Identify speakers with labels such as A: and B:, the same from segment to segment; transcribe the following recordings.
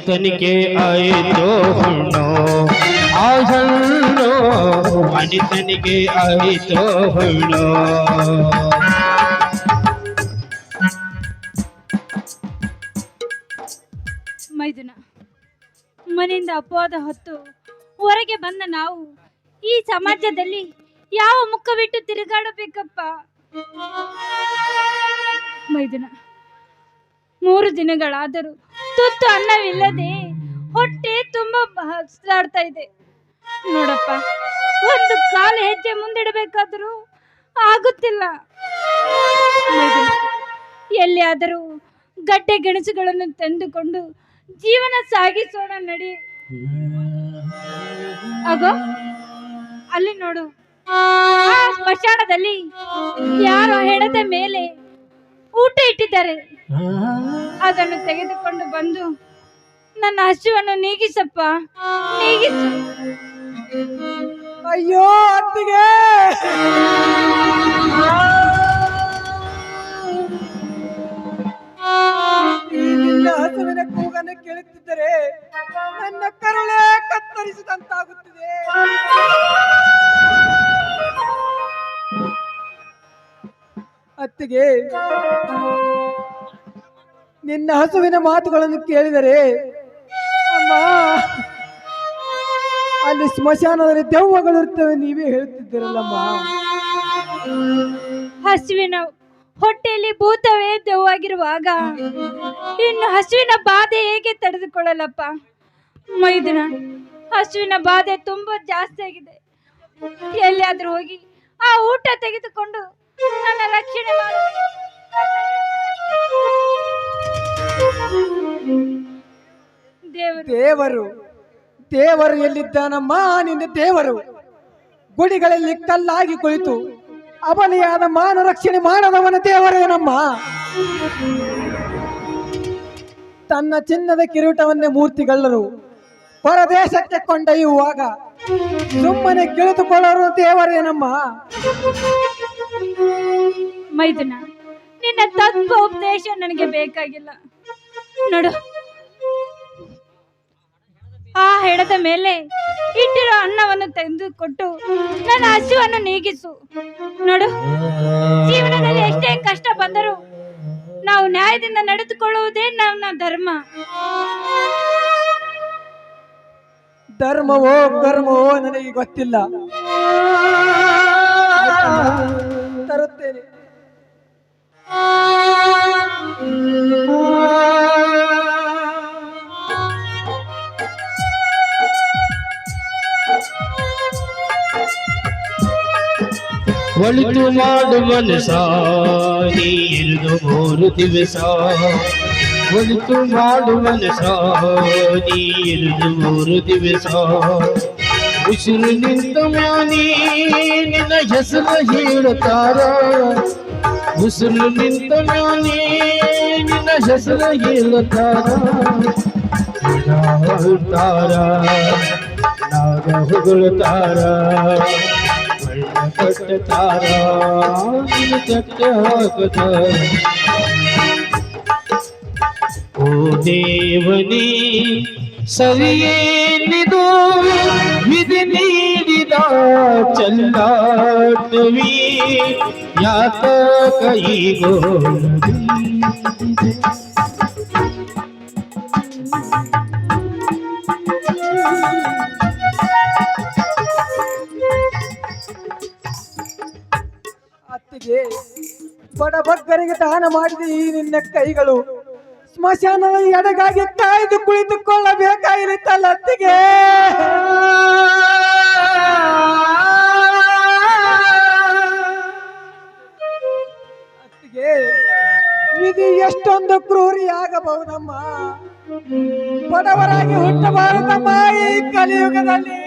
A: ಮನಿತನಿಕೆ ಆಯಿತು ಹುಣ್ಣು ಆ ಹಣ್ಣು ಮನಿತನಿಗೆ ಆಯಿತು ಹುಣ್ಣು.
B: ಮೈದುನ ಮನೆಯಿಂದ ಅಪವಾದ ಹೊತ್ತು ಹೊರಗೆ ಬಂದ ನಾವು ಈ ಸಮಾಜದಲ್ಲಿ ಯಾವ ಮುಖ ಬಿಟ್ಟು ತಿರುಗಾಡಬೇಕಪ್ಪ. ಮೈದುನ 3 ದಿನಗಳಾದರೂ ತುತ್ತು ಅನ್ನವಿಲ್ಲದೆ ಹೊಟ್ಟೆ ತುಂಬಾ ಹಸಿದಾಡ್ತಾ ಇದೆ ನೋಡಪ್ಪ. ಒಂದು ಕಾಲು ಹೆಜ್ಜೆ ಮುಂದಿಡಬೇಕಾದರೂ ಆಗುತ್ತಿಲ್ಲ. ಮೈದುನ ಎಲ್ಲಿಯಾದರೂ ಗಡ್ಡೆ ಗೆಣಸುಗಳನ್ನು ತಂದುಕೊಂಡು ಜೀವನ ಸಾಗಿಸೋಣ ನಡಿ. ಆಗೋ ಅಲ್ಲಿ ನೋಡು, ಆ ಸ್ಮಶಾನದಲ್ಲಿ ಯಾರೋ ಹೆಣದ ಮೇಲೆ ಊಟ ಇಟ್ಟಿದ್ದಾರೆ. ಅದನ್ನು ತೆಗೆದುಕೊಂಡು ಬಂದು ನನ್ನ ಹಸಿವನ್ನು ನೀಗಿಸಪ್ಪ, ನೀಗಿಸು.
C: ಅಯ್ಯೋ ಅತ್ತಿಗೆ, ನಿನ್ನ ಹಸುವಿನ ಕೂಗನ್ನು ಕೇಳುತ್ತಿದ್ದರೆ ನನ್ನ ಕರುಳೇ ಕತ್ತರಿಸಿದಂತಾಗುತ್ತಿದೆ. ಅತ್ತಿಗೆ, ನಿನ್ನ ಹಸುವಿನ ಮಾತುಗಳನ್ನು ಕೇಳಿದರೆ ಅಮ್ಮ ಅಲ್ಲಿ ಸ್ಮಶಾನದಲ್ಲಿ ದೆವ್ವಗಳು ಇರ್ತವೆ ನೀವೇ ಹೇಳುತ್ತಿದ್ದೀರಲ್ಲಮ್ಮ.
B: ಹಸುವಿನ ಹೊಟ್ಟೆಯಲ್ಲಿ ಭೂತವೇ ದೆವ್ವಾಗಿರುವಾಗ ಇನ್ನು ಹಸುವಿನ ಬಾಧೆ ಹೇಗೆ ತಡೆದುಕೊಳ್ಳಲಪ್ಪ. ಮೈದುನ ಹಸುವಿನ ಬಾಧೆ ತುಂಬಾ ಜಾಸ್ತಿ ಆಗಿದೆ. ಎಲ್ಲಿಯಾದ್ರೂ ಹೋಗಿ ಆ ಊಟ ತೆಗೆದುಕೊಂಡು ನನ್ನ ರಕ್ಷಣೆ ಮಾಡು.
C: ದೇವರು ದೇವರು ಎಲ್ಲಿದ್ದಾನಮ್ಮ? ನಿನ್ನ ದೇವರು ಗುಡಿಗಳಲ್ಲಿ ಕಲ್ಲಾಗಿ ಕುಳಿತು ಅಬಲಿಯಾದ ಮಾನ ರಕ್ಷಣೆ ಮಾಡದವನ ದೇವರೇನಮ್ಮ? ತನ್ನ ಚಿನ್ನದ ಕಿರೀಟವನ್ನೇ ಮೂರ್ತಿಗಳ್ಳರು ಪರದೇಶಕ್ಕೆ ಕೊಂಡೊಯ್ಯುವಾಗ ಸುಮ್ಮನೆ ಗೆಳೆದುಕೊಳ್ಳರು ದೇವರೇನಮ್ಮ?
B: ಮೈದುನ ನಿನ್ನ ತತ್ವ ಉಪದೇಶ ನನಗೆ ಬೇಕಾಗಿಲ್ಲ. ನೋಡು, ಆ ಹೆಣದ ಮೇಲೆ ಇಟ್ಟಿರೋ ಅನ್ನವನ್ನು ತೆಗೆದುಕೊಟ್ಟು ನನ್ನ ಹಸಿವನ್ನು ನೀಗಿಸು. ನೋಡು, ಜೀವನದಲ್ಲಿ ಎಷ್ಟೇ ಕಷ್ಟ ಬಂದರೂ ನಾವು ನ್ಯಾಯದಿಂದ ನಡೆದುಕೊಳ್ಳುವುದೇ ನನ್ನ ಧರ್ಮ.
C: ಧರ್ಮವೋ ಕರ್ಮವೋ ನನಗೆ ಗೊತ್ತಿಲ್ಲ, ತರುತ್ತೇನೆ.
A: ಒಳಿತು ಮಾಡು ಮನಸ ನೀ ಇರುದು 3 ದಿವಸ. ಒಳಿತು ಮಾಡು ಮನಸ ನೀ ಇರುದು 3 ದಿವಸ. ಉಸಿರು ನಿಂತ ಮ್ಯಾನಿ ನಿನ್ನ ಹೆಸರು ಹೇಳುತ್ತಾರ. ಉಸಿರು ನಿಂತ ಮ್ಯಾನಿ ನಿನ್ನ ಹೆಸರು ಹೇಳುತ್ತಾರ. ಹೊಗಳುತ್ತಾರ ನಾಗ ಹೊಗಳುತ್ತಾರ. ಕಟ್ಟತಾರ ಕಟ್ಟ ಹಾಕತಾರ. ಓ ದೇವನೇ ಸರಿಯೇನಿದು ವಿಧಿ ನೀಡಿದ ಚಲ್ಲಾಟವಿ ಯಾಕ ಕೈಗೋಳದಿ.
C: ಅತ್ತಿಗೆ, ಬಡಬಗ್ಗರಿಗೆ ದಾನ ಮಾಡಿದ ಈ ನಿನ್ನ ಕೈಗಳು ಸ್ಮಶಾನದ ಎಡಗಾಗಿ ಕಾಯ್ದು ಕುಳಿತುಕೊಳ್ಳಬೇಕಾಗಿರುತ್ತಲ್ಲ ಅತ್ತಿಗೆ. ಅತ್ತಿಗೆ, ವಿಧಿ ಎಷ್ಟೊಂದು ಕ್ರೂರಿಯಾಗಬಹುದಮ್ಮ. ಬಡವರಾಗಿ ಹುಟ್ಟಬಾರದಮ್ಮ ಈ ಕಲಿಯುಗದಲ್ಲಿ.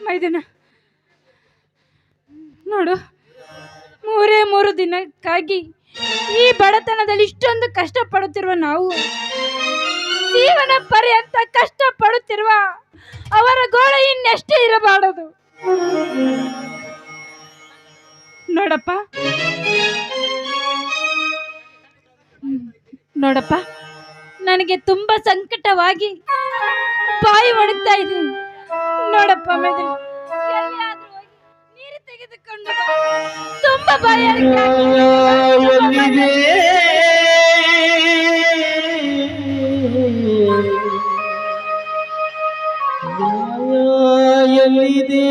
B: ಮೈದುನ ನೋಡು, 3 ದಿನಕ್ಕಾಗಿ ಈ ಬಡತನದಲ್ಲಿ ಇಷ್ಟೊಂದು ಕಷ್ಟಪಡುತ್ತಿರುವ ನಾವು, ಜೀವನ ಪರ್ಯಂತ ಕಷ್ಟಪಡುತ್ತಿರುವ ಅವರ ಗೋಳ ಇನ್ನೆಷ್ಟೇ ಇರಬಾರದು. ನೋಡಪ್ಪ ನೋಡಪ್ಪ, ನನಗೆ ತುಂಬಾ ಸಂಕಟವಾಗಿ ಬಾಯಿ ಒಣಗ್ತಾ ಇದೆ. ನೋಡಪ್ಪ ಮೆದುಳು, ಎಲ್ಲಿಯಾದ್ರೂ ಹೋಗಿ ನೀರು ತೆಗೆದುಕೊಂಡು ಬಾ. ತುಂಬಾ ಬಾಯಿ
A: ಎಲ್ಲಿದೆ ಎಲ್ಲಿದೆ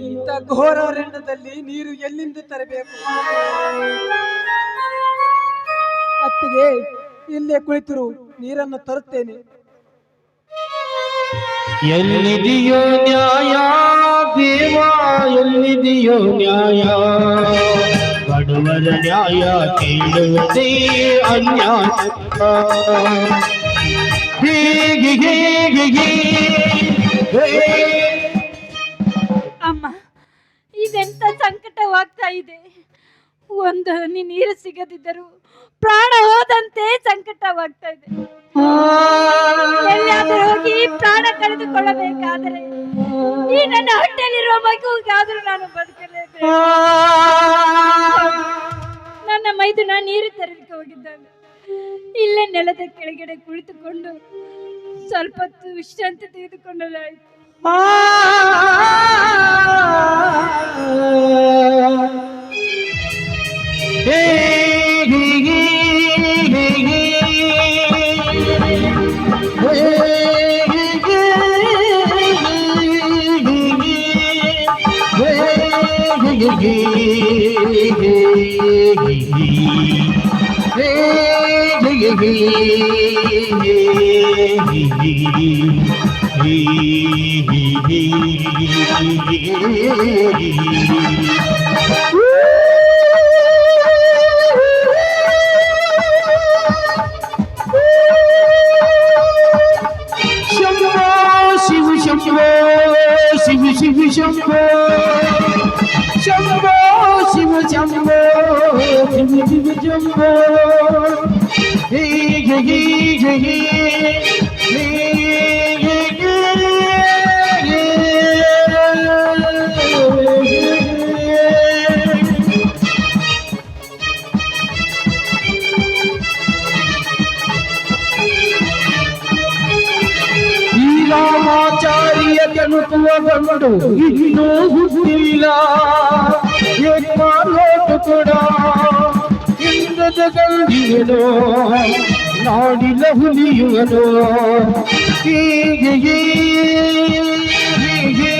C: ಇಂಥ ಘೋರ ಅರಣ್ಯದಲ್ಲಿ ನೀರು ಎಲ್ಲಿಂದ ತರಬೇಕು? ಅತ್ತಿಗೆ, ಇಲ್ಲೇ ಕುಳಿತರು, ನೀರನ್ನು ತರುತ್ತೇನೆ.
A: ಎಲ್ಲಿದೆಯೋ ನ್ಯಾಯ ದೇವ, ಎಲ್ಲಿದೆಯೋ ನ್ಯಾಯ, ಬಡವರ ನ್ಯಾಯ ಕೇಳುವುದೇ ಅನ್ಯಾಯ. ಹೀಗೆ ಹೀಗೆ ಹೀಗೆ
B: ಅಮ್ಮ, ಇದೆಂತ ಸಂಕಟವಾಗ್ತಾ ಇದೆ. ಒಂದು ಹನಿ ನೀರು ಸಿಗದಿದ್ದರೂ ಪ್ರಾಣ ಹೋದಂತೆ ಸಂಕಟವಾಗ್ತಾ ಇದೆ. ಎಲ್ಲಿಯಾದರೂ ಹೋಗಿ ಪ್ರಾಣ ಕಳೆದುಕೊಳ್ಳಬೇಕಾದರೆ ಈ ನನ್ನ ಹೊಟ್ಟೆಯಲ್ಲಿರುವ ಮಗುವಿಗಾದರೂ ನಾನು ಬದುಕಲೇಬೇಕು. ನನ್ನ ಮೈದುನ ನೀರು ತರಲಿಕ್ಕೆ ಹೋಗಿದ್ದಾನೆ. ಇಲ್ಲೇ ನೆಲದ ಕೆಳಗಡೆ ಕುಳಿತುಕೊಂಡು ಸ್ವಲ್ಪ ಹೊತ್ತು ವಿಶ್ರಾಂತಿ ತೆಗೆದುಕೊಂಡಲಾಯಿತು.
A: ರಾಮಾಚಾರ್ಯ ಕನುಕುವ ಗಂಡು ಇನ್ನೂ ಹುಟ್ಟಿಲ್ಲ. ಏಕಾಲೋಟ ಕೂಡ ಇಂದ್ರದ ಗಂಡಿಯನೋ, ನಾಡಿನ ಹುಲಿಯುವನೋ. ಹೀಗೆ ಹೀಗೆ ಹೀಗೆ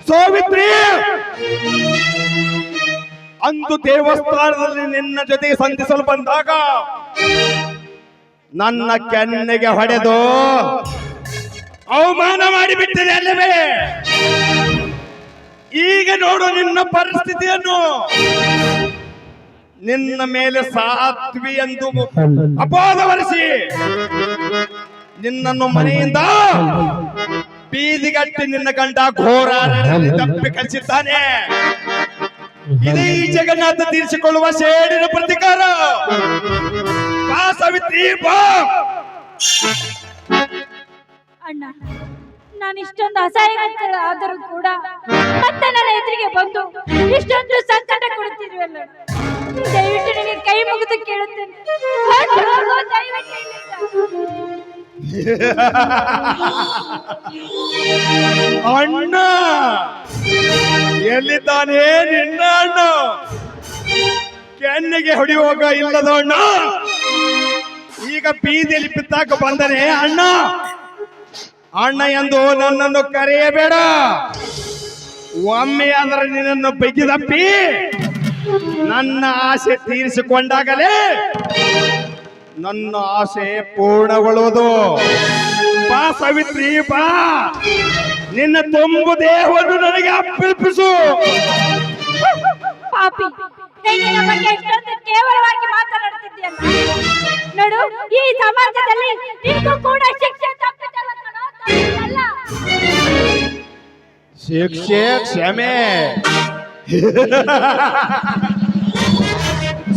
D: ಸಾವಿತ್ರಿ, ಅಂದು ದೇವಸ್ಥಾನದಲ್ಲಿ ನಿನ್ನ ಜೊತೆಗೆ ಸಂಧಿಸಲು ಬಂದಾಗ ನನ್ನ ಕೆನ್ನೆಗೆ ಹೊಡೆದು ಅವಮಾನ ಮಾಡಿಬಿಟ್ಟಿದೆ ಅಲ್ಲವೇ? ಈಗ ನೋಡು ನಿನ್ನ ಪರಿಸ್ಥಿತಿಯನ್ನು. ನಿನ್ನ ಮೇಲೆ ಸಾತ್ವಿ ಎಂದು ಅಪವಾದ ಹೊರಿಸಿ ನಿನ್ನನ್ನು ಮನೆಯಿಂದ ಬೀದಿಗಟ್ಟಿ ನಿನ್ನ ಗಂಡ ಘೋರ ತಪ್ಪಿ ಕಳಿಸಿದ್ದಾನೆ. ಇದೇ ಈ ಜಗನ್ನಾಥ ತೀರಿಸಿಕೊಳ್ಳುವ ಸೇಡಿನ ಪ್ರತಿಕಾರ. ಬಾ ಸಾವಿತ್ರಿ, ಬಾ.
B: ಅಣ್ಣ, ನಾನು ಇಷ್ಟೊಂದು ಅಸಹಾಯಕ ಆದರೂ ಕೂಡ ಮತ್ತೆ ನನ್ನ ಎದುರಿಗೆ ಬಂದು ಇಷ್ಟೊಂದು ಸಂಕಟ ಕೊಡುತ್ತಿರುವಲ್ಲ, ದಯವಿಟ್ಟು ನಿಮಗೆ ಕೈ ಮುಗಿದು ಕೇಳುತ್ತೇನೆ. ದಯವಿಟ್ಟು ಇಲ್ಲಿಂದ.
D: ಅಣ್ಣ ಎಲ್ಲಿದ್ದಾನೆ ನಿನ್ನ ಅಣ್ಣ? ಕೆನ್ನೆಗೆ ಹೊಡೆಯುವಾಗ ಇಲ್ಲದ ಅಣ್ಣ ಈಗ ಬೀದಿಯಲ್ಲಿ ಬಿತ್ತಾಕ ಬಂದರೆ ಅಣ್ಣ ಅಣ್ಣ ಎಂದು ನನ್ನನ್ನು ಕರೆಯಬೇಡ. ಒಮ್ಮೆ ಆದರೆ ನಿನ್ನನ್ನು ಬಗ್ಗಿದಪ್ಪಿ ನನ್ನ ಆಸೆ ತೀರಿಸಿಕೊಂಡಾಗಲೇ ನನ್ನ ಆಸೆ ಪೂರ್ಣಗೊಳ್ಳುವುದು. ಬಾ ಸಾವಿತ್ರಿ, ಬಾ. ನಿನ್ನ ತುಂಬು ದೇಹವನ್ನು ನನಗೆ ಅರ್ಪಿಸು.
B: ಪಾಪಿ, ಹೆಣ್ಣಿನ ಬಗ್ಗೆ ಇಷ್ಟೊಂದು ಕೇವಲವಾಗಿ ಮಾತನಾಡುತ್ತಿದ್ದೀಯಲ್ಲ. ನೋಡು, ಈ ಸಮಾಜದಲ್ಲಿ ನಿನಗೂ ಕೂಡ ಶಿಕ್ಷೆ ತಪ್ಪಿದಲ್ಲ ಕಣೋ, ತಪ್ಪಿದಲ್ಲ.
D: ಶಿಕ್ಷೆ ಕ್ಷಮೆ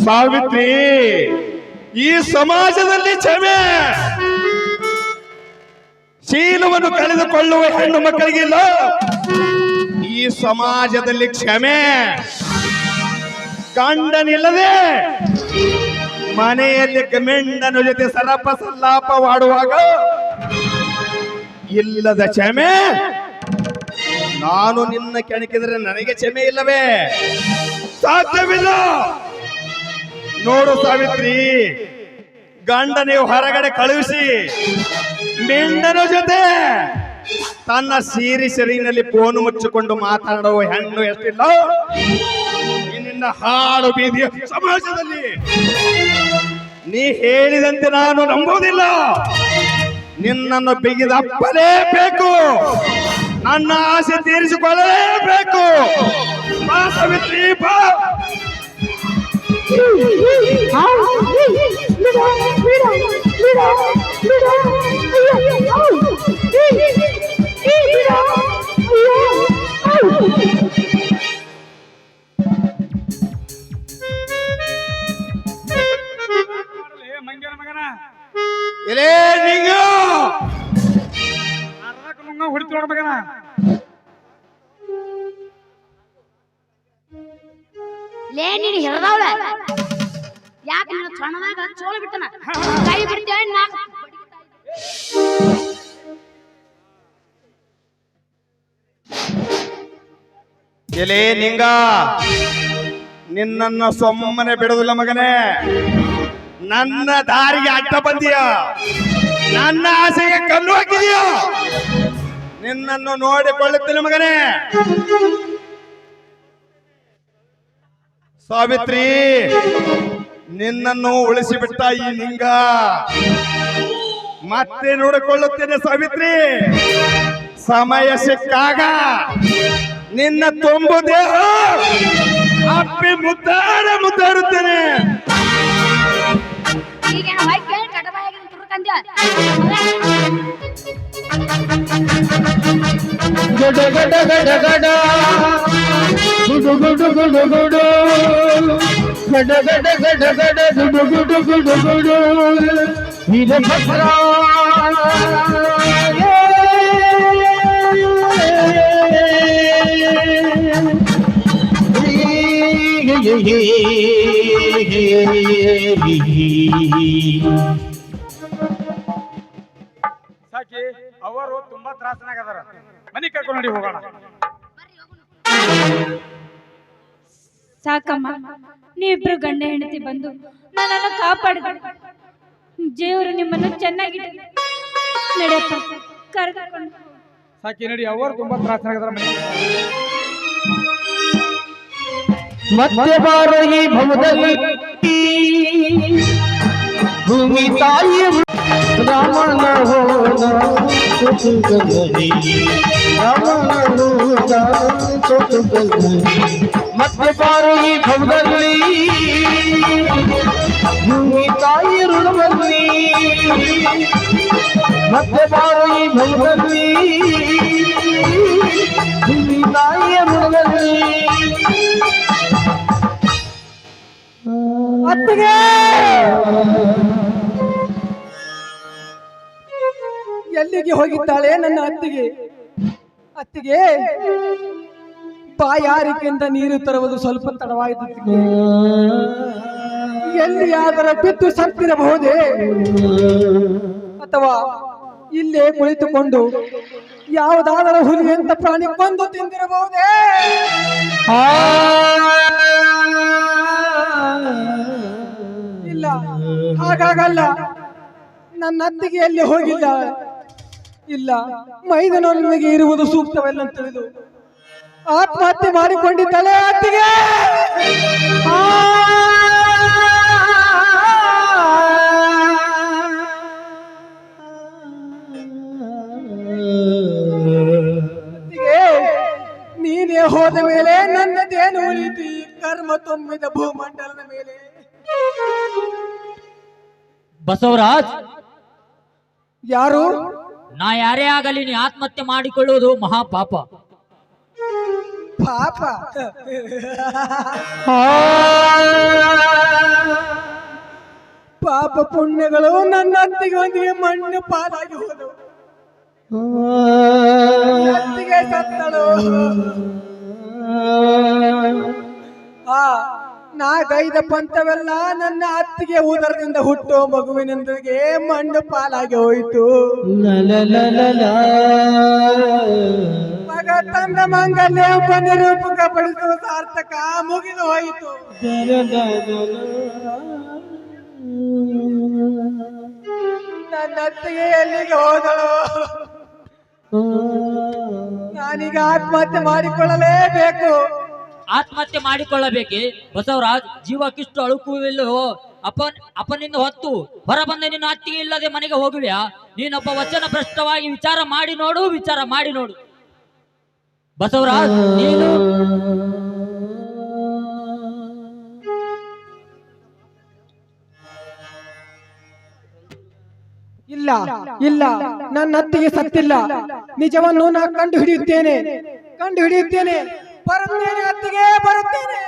D: ಸಾವಿತ್ರಿ, ಈ ಸಮಾಜದಲ್ಲಿ ಕ್ಷಮೆ ಶೀಲವನ್ನು ಕಳೆದುಕೊಳ್ಳುವ ಹೆಣ್ಣು ಮಕ್ಕಳಿಗಿಲ್ಲ. ಈ ಸಮಾಜದಲ್ಲಿ ಕ್ಷಮೆ ಗಂಡನಿಲ್ಲದೆ ಮನೆಯಲ್ಲಿ ಗಂಡನ ಜೊತೆ ಸರಪ ಸಲ್ಲಾಪವಾಡುವಾಗ ಇಲ್ಲದ ಕ್ಷಮೆ. ನಾನು ನಿನ್ನ ಕೆಣಕಿದರೆ ನನಗೆ ಕ್ಷಮೆ ಇಲ್ಲವೇ? ಸಾಧ್ಯವಿಲ್ಲ. ನೋಡು ಸಾವಿತ್ರಿ, ಗಂಡ ನೀವು ಹೊರಗಡೆ ಕಳುಹಿಸಿ ಮೆಂಡನ ಜೊತೆ ತನ್ನ ಸೀರಿನಲ್ಲಿ ಫೋನ್ ಮುಚ್ಚಿಕೊಂಡು ಮಾತನಾಡುವ ಹೆಣ್ಣು ಎಷ್ಟಿಲ್ಲ ನಿನ್ನ ಹಾಳು ಬೀದಿಯ ಸಮಾಜದಲ್ಲಿ. ನೀ ಹೇಳಿದಂತೆ ನಾನು ನಂಬುವುದಿಲ್ಲ. ನಿನ್ನನ್ನು ಬಿಗಿದಪ್ಪಲೇಬೇಕು, ನನ್ನ ಆಸೆ ತೀರಿಸಿಕೊಳ್ಳಲೇಬೇಕು. ಬಾ ಸಾವಿತ್ರಿ, ಬಾ. ಎಲೇ ನಿಂಗ
C: ಹೊಡಿತು ನೋಡ ಮಗನ.
B: ಲೇ ನೀನು ಹೇಳ್ದವಳ ಯಾಕೆ ನೀನು ಸಣ್ಣದಾಗ ಚೋಳ ಬಿಟ್ಟನ ಕೈ ಬಿಡ್ತೇವೆ ನಾಲ್ಕು.
D: ಎಲೇ ನಿಂಗ, ನಿನ್ನನ್ನು ಸೊಮ್ಮನೆ ಬಿಡುವುದಿಲ್ಲ ಮಗನೇ. ನನ್ನ ದಾರಿಗೆ ಅಡ್ಡ ಬಂದಿಯ, ನನ್ನ ಆಸೆಗೆ ಕಲ್ಲು ಹಾಕಿದೀಯ. ನಿನ್ನನ್ನು ನೋಡಿಕೊಳ್ಳುತ್ತೇನೆ ಮಗನೇ. ಸಾವಿತ್ರಿ, ನಿನ್ನನ್ನು ಉಳಿಸಿಬಿಟ್ಟ ಈ ನಿಂಗ ಮತ್ತೆ ನೋಡಿಕೊಳ್ಳುತ್ತೇನೆ ಸಾವಿತ್ರಿ. ಸಮಯ ಸಿಕ್ಕಾಗ ನಿನ್ನ ತುಂಬು ದೇಹ ಅಪ್ಪಿ ಮುದ್ದಾಡುತ್ತೇನೆ.
A: ಗಡ ಗಡ ಗಡ ಗಡ ಗುಡು ಗುಡು ಗುಡು ಗುಡು ಗಡ ಗಡ ಗಡ ಗಡ ಗುಡು ಗುಡು ಗುಡು ಗುಡು ವೀರಭದ್ರ
C: ಸಾಕಿ ಅವರು ತುಂಬಾ ತ್ರಾಸನಾಗದಾರ. ಮನಿ ಕರ್ಕೊಂಡು ನೋಡಿ ಹೋಗೋಣ.
B: ಸಾಕಮ್ಮ, ನೀವಿಬ್ರು ಗಂಡ ಹೆಂಡತಿ ಬಂದು ನನ್ನನ್ನು ಕಾಪಾಡಿದ ದೇವರು ನಿಮ್ಮನ್ನು ಚೆನ್ನಾಗಿ ನಡೆಯಪ್ಪ ಕರೆದುಕೊಂಡು.
C: ಸಾಕಿ ನಡಿ, ಅವರು ತುಂಬಾ ತ್ರಾಸನಾಗದಾರ.
A: ಮತ್ತೆ ಬಾರ ಈ ಭವದಲ್ಲಿ ಭೂಮಿ ತಾಯಿ ರಾಮನ ಹೋದ ಸೊತುಗಲಿ ರಾಮನ ಹೋದ ಸೊತುಗಲಿ. ಮತ್ತೆ ಬಾರ ಈ ಭವದಲ್ಲಿ ಭೂಮಿ ತಾಯಿ ಋಣವಲ್ಲಿ. ಮತ್ತೆ ಬಾರ ಈ ಭವದಲ್ಲಿ ಭೂಮಿ ತಾಯಿಯ ಋಣವಲ್ಲಿ.
C: ಅತ್ತಿಗೆ ಎಲ್ಲಿಗೆ ಹೋಗಿದ್ದಾಳೆ ನನ್ನ ಅತ್ತಿಗೆ? ಅತ್ತಿಗೆ, ಬಾಯಾರಿಕೆಯಿಂದ ನೀರು ತರುವುದು ಸ್ವಲ್ಪ ತಡವಾಯಿತು. ಎಲ್ಲಿಯಾದರೂ ಬಿದ್ದು ಸತ್ತಿರಬಹುದೇ, ಅಥವಾ ಇಲ್ಲೇ ಕುಳಿತುಕೊಂಡು ಯಾವುದಾದರೂ ಹುಲಿಯಂತ ಪ್ರಾಣಿ ಕೊಂದು ತಿಂದಿರಬಹುದೇ? ಇಲ್ಲ, ಹಾಗಾಗಲ್ಲ. ನನ್ನ ಅತ್ತಿಗೆ ಎಲ್ಲಿ ಹೋಗಿಲ್ಲ. ಇಲ್ಲ, ಮೈದನೊಂದಿಗೆ ಇರುವುದು ಸೂಕ್ತವಲ್ಲ ಅಂತ ತಿಳಿದು ಆತ್ಮಹತ್ಯೆ ಮಾಡಿಕೊಂಡಿದ್ದಾಳೆ ಅತ್ತಿಗೆ. ಅತ್ತಿಗೆ, ನೀನೇ ಹೋದ ಮೇಲೆ ನನ್ನದೇನು ಉಳಿತು?
E: ಧರ್ಮ ತುಂಬಿದ ಭೂಮಂಡಲದ ಮೇಲೆ
F: ಬಸವರಾಜ್,
E: ಯಾರು?
F: ನಾ ಯಾರೇ ಆಗಲಿ ನೀ ಆತ್ಮಹತ್ಯೆ ಮಾಡಿಕೊಳ್ಳುವುದು ಮಹಾಪಾಪ.
E: ಪಾಪ ಪಾಪ ಪುಣ್ಯಗಳು ನನ್ನ ಅತ್ತಿಗೆ ಒಂದಿಗೆ ಮಣ್ಣು ಪಾಲಾಗಿ ಹೋದವು. ಅತ್ತಿಗೆ ಸತ್ತಳು. ನಾ ಗೈದ ಪಂಥವೆಲ್ಲ ನನ್ನ ಅತ್ತಿಗೆ ಉದರದಿಂದ ಹುಟ್ಟೋ ಮಗುವಿನೊಂದಿಗೆ ಮಣ್ಣು ಪಾಲಾಗಿ ಹೋಯಿತು. ಮಗ ತಂದ ಮಂಗಲ್ಯ ನಿರೂಪಕ ಪಡಿಸುವ ಸಾರ್ಥಕ ಮುಗಿದು ಹೋಯಿತು. ನನ್ನ ಅತ್ತಿಗೆ ಎಲ್ಲಿಗೆ ಹೋದಳು? ನಾನೀಗ ಆತ್ಮಹತ್ಯೆ ಮಾಡಿಕೊಳ್ಳಲೇಬೇಕು.
F: ಆತ್ಮಹತ್ಯೆ ಮಾಡಿಕೊಳ್ಳಬೇಕೆ ಬಸವರಾಜ್? ಜೀವಕ್ಕಿಷ್ಟು ಅಳುಕುವಿಲ್ಲವೋ? ಅಪ್ಪನಿಂದ ಹೊತ್ತು ಹೊರ ಬಂದ ನಿನ್ನ ಅತ್ತಿಗೆ ಇಲ್ಲದೆ ಮನೆಗೆ ಹೋಗುವೆಯಾ? ನೀನೊಬ್ಬ ವಚನ ಭ್ರಷ್ಟವಾಗಿ ವಿಚಾರ ಮಾಡಿ ನೋಡು ಬಸವರಾಜ್. ನೀನು
E: ಇಲ್ಲ ಇಲ್ಲ, ನನ್ನ ಅತ್ತಿಗೆ ಸತ್ತಿಲ್ಲ. ನಿಜವನ್ನು ನಾ ಕಂಡು ಹಿಡಿಯುತ್ತೇನೆ. ಬರುತ್ತೇನೆ ಅತ್ತಿಗೆ, ಬರುತ್ತೇನೆ.